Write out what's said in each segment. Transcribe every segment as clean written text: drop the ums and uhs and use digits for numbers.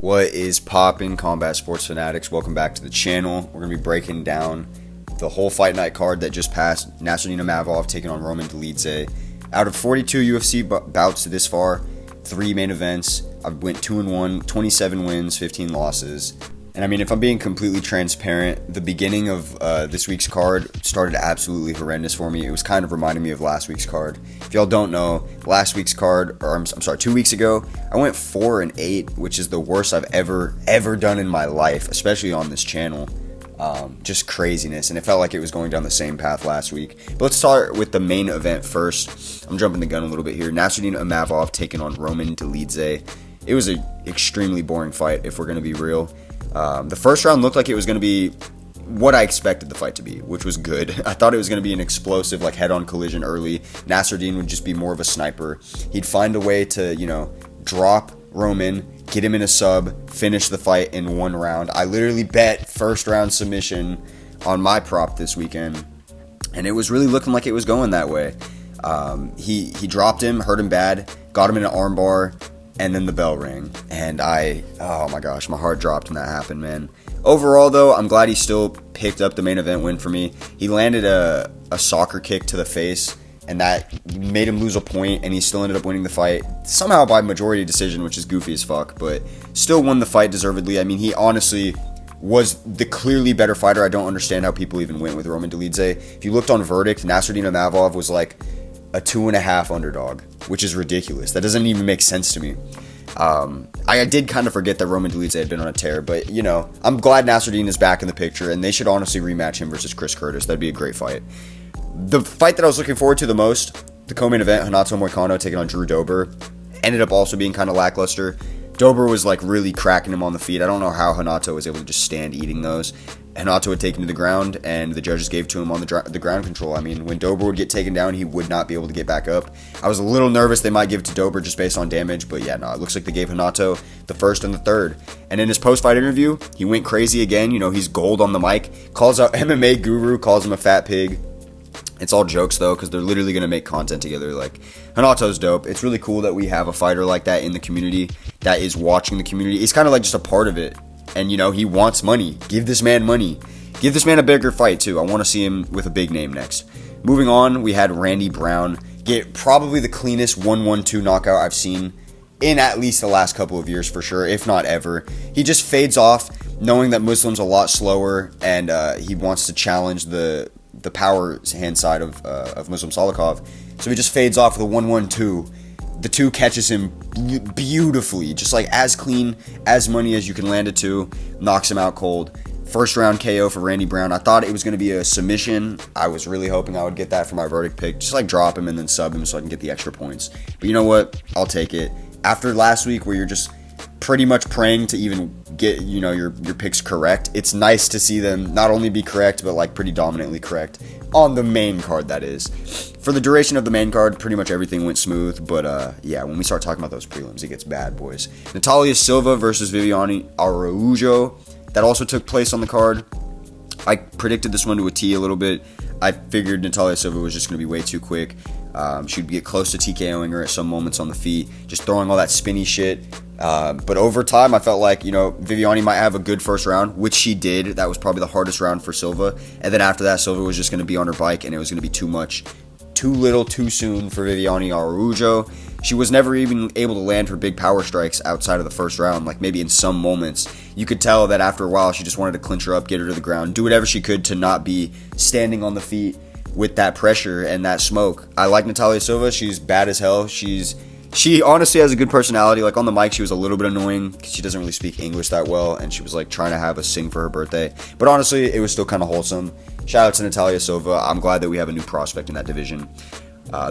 What is poppin', combat sports fanatics? Welcome back to the channel. We're going to be breaking down the whole fight night card that just passed. Imavov taking on Dolidze. Out of 42 UFC bouts to this far, 3 main events. I went 2-1, 27 wins, 15 losses. And I mean, if I'm being completely transparent, the beginning of this week's card started absolutely horrendous for me. It was kind of reminding me of last week's card. If y'all don't know, last week's card, or I'm sorry, 2 weeks ago, I went 4-8, which is the worst I've ever done in my life, especially on this channel. Just craziness, and it felt like it was going down the same path last week. But let's start with the main event first. I'm jumping the gun a little bit here. Imavov taking on Dolidze. It was an extremely boring fight, if we're going to be real. The first round looked like it was going to be what I expected the fight to be, which was good. I thought it was going to be an explosive, like head-on collision early. Nasruddin would just be more of a sniper. He'd find a way to, drop Roman, get him in a sub, finish the fight in one round. I literally bet first round submission on my prop this weekend, and it was really looking like it was going that way. He dropped him, hurt him bad, got him in an armbar, and then the bell rang, and oh my gosh, my heart dropped when that happened, man. Overall, though, I'm glad he still picked up the main event win for me. He landed a soccer kick to the face, and that made him lose a point, and he still ended up winning the fight, somehow by majority decision, which is goofy as fuck, but still won the fight deservedly. I mean, he honestly was the clearly better fighter. I don't understand how people even went with Dolidze. If you looked on Verdict, Imavov was like a 2.5 underdog, which is ridiculous. That doesn't even make sense to me. I did kind of forget that Dolidze had been on a tear, but I'm glad Nasruddin is back in the picture, and they should honestly rematch him versus Chris Curtis. That'd be a great fight. The fight that I was looking forward to the most, the co-main event, Hanato taking on Drew Dober, ended up also being kind of lackluster. Dober was like really cracking him on the feet. I don't know how Hanato was able to just stand eating those. Hanato had taken to the ground, and the judges gave to him on the ground control. I mean, when Dober would get taken down, he would not be able to get back up. I was a little nervous they might give it to Dober just based on damage, but yeah, no, it looks like they gave Hanato the first and the third. And in his post-fight interview, he went crazy again. He's gold on the mic, calls out MMA Guru, calls him a fat pig. It's all jokes, though, because they're literally going to make content together. Like, Hanato's dope. It's really cool that we have a fighter like that in the community that is watching the community. He's kind of like just a part of it. And, he wants money. Give this man money. Give this man a bigger fight, too. I want to see him with a big name next. Moving on, we had Randy Brown get probably the cleanest 1-1-2 knockout I've seen in at least the last couple of years, for sure, if not ever. He just fades off, knowing that Muslim's a lot slower, and he wants to challenge the power hand side of Muslim Salikov. So he just fades off with a 1-1-2. The 2 catches him beautifully, just like as clean, as money as you can land a 2, knocks him out cold. First round KO for Randy Brown. I thought it was going to be a submission. I was really hoping I would get that for my verdict pick. Just like drop him and then sub him so I can get the extra points. But you know what? I'll take it. After last week where you're just pretty much praying to even get your picks correct, it's nice to see them not only be correct but like pretty dominantly correct on the main card, that is. For the duration of the main card, pretty much everything went smooth, but yeah, when we start talking about those prelims, it gets bad, boys. Natalia Silva versus Viviane Araujo, that also took place on the card. I predicted this one to a T a little bit. I figured Natalia Silva was just going to be way too quick. She'd get close to TKOing her at some moments on the feet, just throwing all that spinny shit. But over time, I felt like, Viviane might have a good first round, which she did. That was probably the hardest round for Silva. And then after that, Silva was just going to be on her bike, and it was going to be too much. Too little, too soon for Viviane Araujo. She was never even able to land her big power strikes outside of the first round, like maybe in some moments. You could tell that after a while, she just wanted to clinch her up, get her to the ground, do whatever she could to not be standing on the feet with that pressure and that smoke. I like Natalia Silva. She's bad as hell. She honestly has a good personality. Like on the mic, she was a little bit annoying because she doesn't really speak English that well, and she was like trying to have us sing for her birthday. But honestly, it was still kind of wholesome. Shout out to Natalia Silva. I'm glad that we have a new prospect in that division.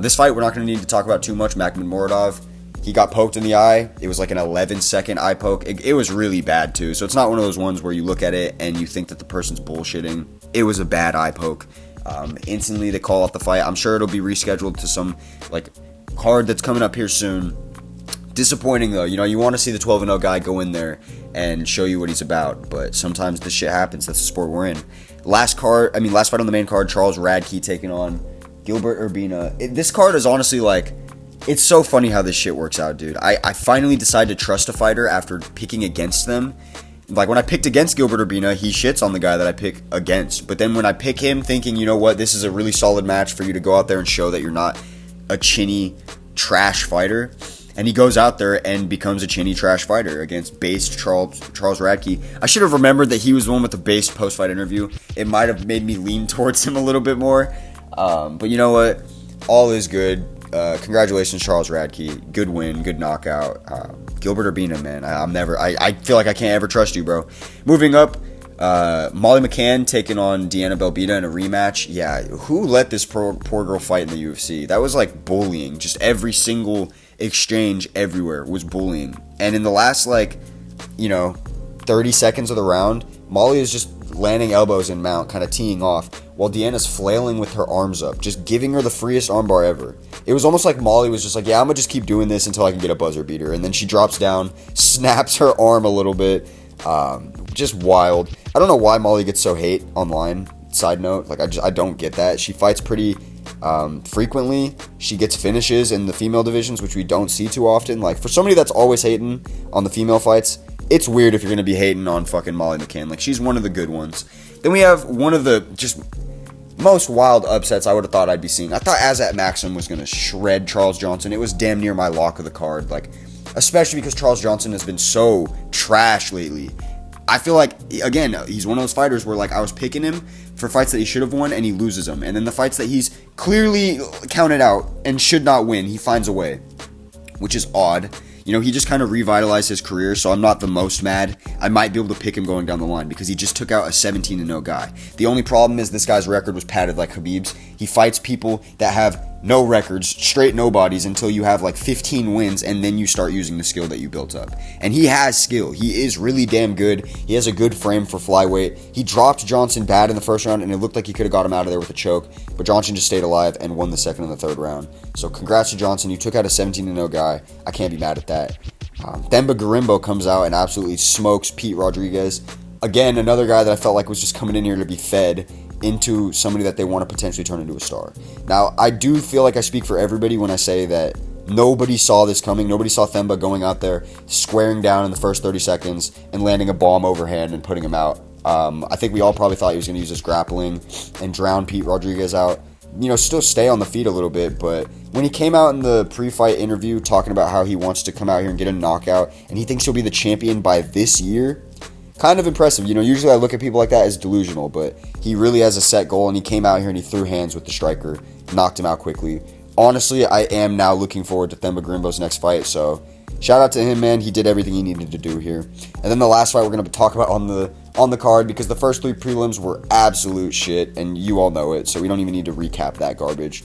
This fight, we're not going to need to talk about too much. Makhmudmuradov, he got poked in the eye. It was like an 11-second eye poke. It was really bad too. So it's not one of those ones where you look at it and you think that the person's bullshitting. It was a bad eye poke. Instantly they call off the fight. I'm sure it'll be rescheduled to some like card that's coming up here soon. Disappointing though. You want to see the 12-0 guy go in there and show you what he's about, but sometimes this shit happens. That's the sport we're in. Last fight on the main card, Charles Radke taking on Gilbert Urbina. This card is honestly like It's so funny how this shit works out, dude. I finally decided to trust a fighter after picking against them. Like, when I picked against Gilbert Urbina, he shits on the guy that I pick against. But then when I pick him thinking, you know what, this is a really solid match for you to go out there and show that you're not a chinny trash fighter, and he goes out there and becomes a chinny trash fighter against based Charles Radke. I should have remembered that he was the one with the based post-fight interview. It might have made me lean towards him a little bit more. But you know what? All is good. Congratulations, Charles Radke. Good win, good knockout. Gilbert Urbina, man, I feel like I can't ever trust you, bro. Moving up, Molly McCann taking on Deanna Belbita in a rematch. Yeah, who let this poor girl fight in the UFC? That was like bullying. Just every single exchange everywhere was bullying. And in the last, 30 seconds of the round, Molly is just landing elbows in mount, kind of teeing off, while Deanna's flailing with her arms up, just giving her the freest armbar ever. It was almost like Molly was just like, yeah, I'm going to just keep doing this until I can get a buzzer beater. And then she drops down, snaps her arm a little bit. Just wild. I don't know why Molly gets so hate online. Side note, I don't get that. She fights pretty frequently. She gets finishes in the female divisions, which we don't see too often. Like, for somebody that's always hating on the female fights, it's weird if you're going to be hating on fucking Molly McCann. Like, she's one of the good ones. Then we have one of the just most wild upsets I would have thought I'd be seeing. I thought Azat Maxim was going to shred Charles Johnson. It was damn near my lock of the card. Like, especially because Charles Johnson has been so trash lately. I feel like, again, he's one of those fighters where, I was picking him for fights that he should have won, and he loses them. And then the fights that he's clearly counted out and should not win, he finds a way, which is odd. He just kind of revitalized his career, so I'm not the most mad. I might be able to pick him going down the line because he just took out a 17-0 guy. The only problem is this guy's record was padded like Khabib's. He fights people that have no records, straight nobodies, until you have 15 wins, and then you start using the skill that you built up. And he has skill. He is really damn good. He has a good frame for flyweight. He dropped Johnson bad in the first round, and it looked like he could have got him out of there with a choke, but Johnson just stayed alive and won the second and the third round. So congrats to Johnson. You took out a 17-0 guy. I can't be mad at that. Themba Gorimbo comes out and absolutely smokes Pete Rodriguez. Again, another guy that I felt like was just coming in here to be fed into somebody that they want to potentially turn into a star. Now, I do feel like I speak for everybody when I say that nobody saw this coming. Nobody saw Themba going out there, squaring down in the first 30 seconds, and landing a bomb overhand and putting him out. I think we all probably thought he was going to use his grappling and drown Pete Rodriguez out. Still stay on the feet a little bit, but when he came out in the pre-fight interview talking about how he wants to come out here and get a knockout, and he thinks he'll be the champion by this year, kind of impressive. Usually I look at people like that as delusional, but he really has a set goal, and he came out here and he threw hands with the striker, knocked him out quickly. Honestly, I am now looking forward to Themba Gorimbo's next fight, so shout out to him, man. He did everything he needed to do here. And then the last fight we're going to talk about on the card, because the first three prelims were absolute shit, and you all know it, so we don't even need to recap that garbage.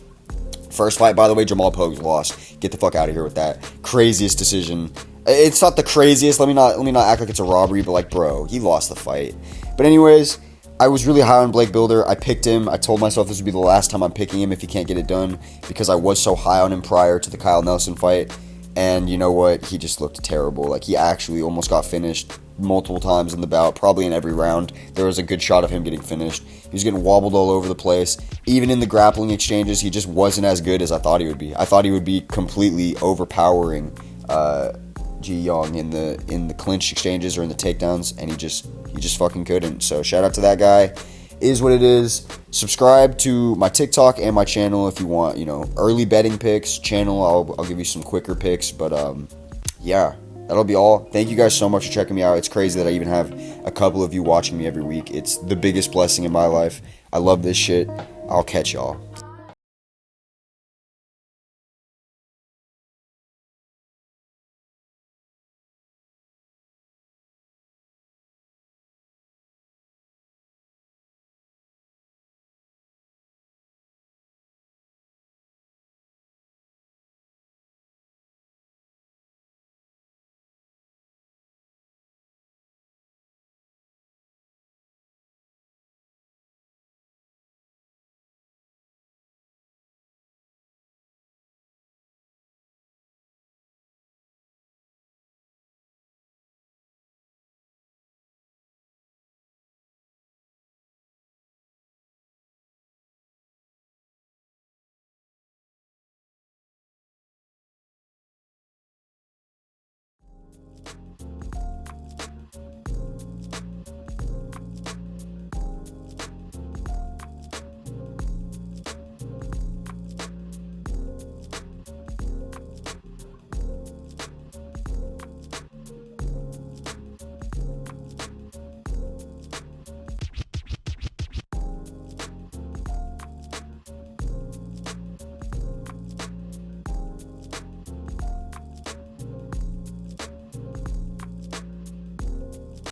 First fight, by the way, Jamal Pogues lost. Get the fuck out of here with that. Craziest decision. It's not the craziest. Let me not act like it's a robbery, but bro, he lost the fight. But anyways, I was really high on Blake Bilder. I picked him. I told myself this would be the last time I'm picking him if he can't get it done, because I was so high on him prior to the Kyle Nelson fight. And you know what? He just looked terrible. He actually almost got finished multiple times in the bout, probably in every round. There was a good shot of him getting finished. He was getting wobbled all over the place. Even in the grappling exchanges, he just wasn't as good as I thought he would be. I thought he would be completely overpowering Ji Young in the clinch exchanges or in the takedowns, and he just fucking couldn't. So shout out to that guy. Is what it is. Subscribe to my TikTok and my channel if you want, early betting picks. I'll give you some quicker picks, but yeah, that'll be all. Thank you guys so much for checking me out. It's crazy that I even have a couple of you watching me every week. It's the biggest blessing in my life. I love this shit. I'll catch y'all.